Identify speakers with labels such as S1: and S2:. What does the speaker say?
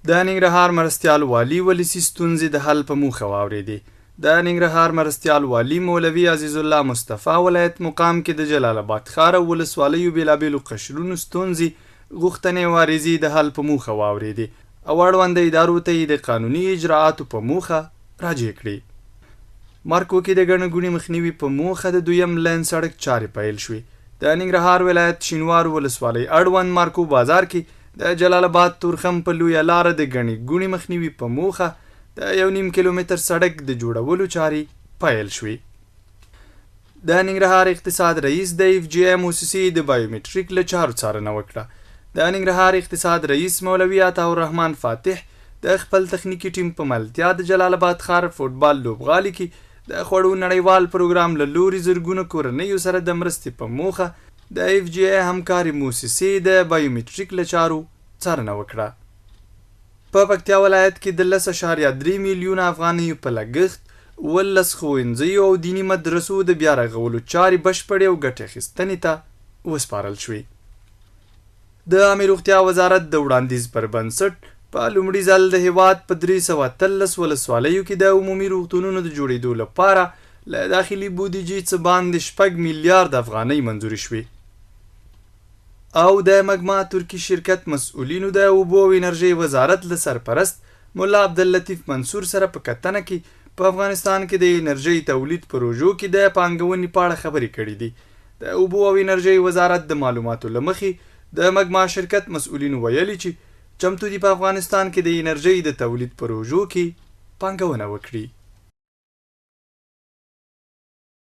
S1: د ننګرهار مرستیال والي ولسي ستونزې د حل په موخه واورېدې. د ننګرهار مرستیال والي مولوي عزیز الله مصطفی ولایت مقام کې د جلالاباد ښار او ولسوالیو بېلابېلو قشرونو ستونزې غوښتنې وارزي د حل په موخه واورېدې او اړونده ادارو ته یې د قانوني اجراعاتو په موخه راجع کړي. مارکو کې د ګڼه ګوڼې مخنیوي په موخه د دویم لین سړک چارې پیل شوې. د ننګرهار ولایت شینوارو ولسوالۍ اړوند مارکو بازار کې د جلالاباد تورخم په لویه لاره د ګڼې ګوڼې مخنیوي په موخه د 1.5 کیلومتر سړک د جوړولو چارې پیل شوې. د ننګرهار اقتصاد رئیس د FGI موسسې د بایومټریک له چارو څارنه وکړه. د ننګرهار اقتصاد رئیس مولوي عطاالرحمن فاتح د خپل تخنیکی ټیم په ملتیا د جلالاباد ښار فوټبال لوبغالي کې د خوړو نړیوال پروګرام له لوري زرګونه کورنیو سره د مرستې په موخه د FGI همکاري موسسې د بایومټریک له چارو څارنه وکړه. په پکتیا ولایت کې د 10.3 میلیونه افغانیو په لګښت 18 ښوونځیو او دیني مدرسو د بیا رغولو چارې بشپړې او ګټې اخیستنې ته وسپارل شوې. د عامه روغتیا وزارت د وړاندیز پر بنسټ په لومړي ځل د هیواد په 313 ولسوالیو کې د عمومي روغتونونو د جوړېدو لپاره له داخلي بودیجې څخه باندې 6 میلیارد افغانۍ منظوري شوې. او د مګما ترکی شرکت مسؤلینو د اوبو او انرژۍ وزارت له سرپرست مولا عبداللطیف منصور سره په کتنه کې په افغانستان کې د انرژۍ تولید پروژو کې د پانګونې په اړه خبرې کړې دي. د اوبو او انرژۍ وزارت د معلوماتو له مخې د مګما شرکت مسؤلینو ویلي چې چمتو دي په افغانستان کې د انرژۍ د تولید پروژو کې پانګونه وکړي.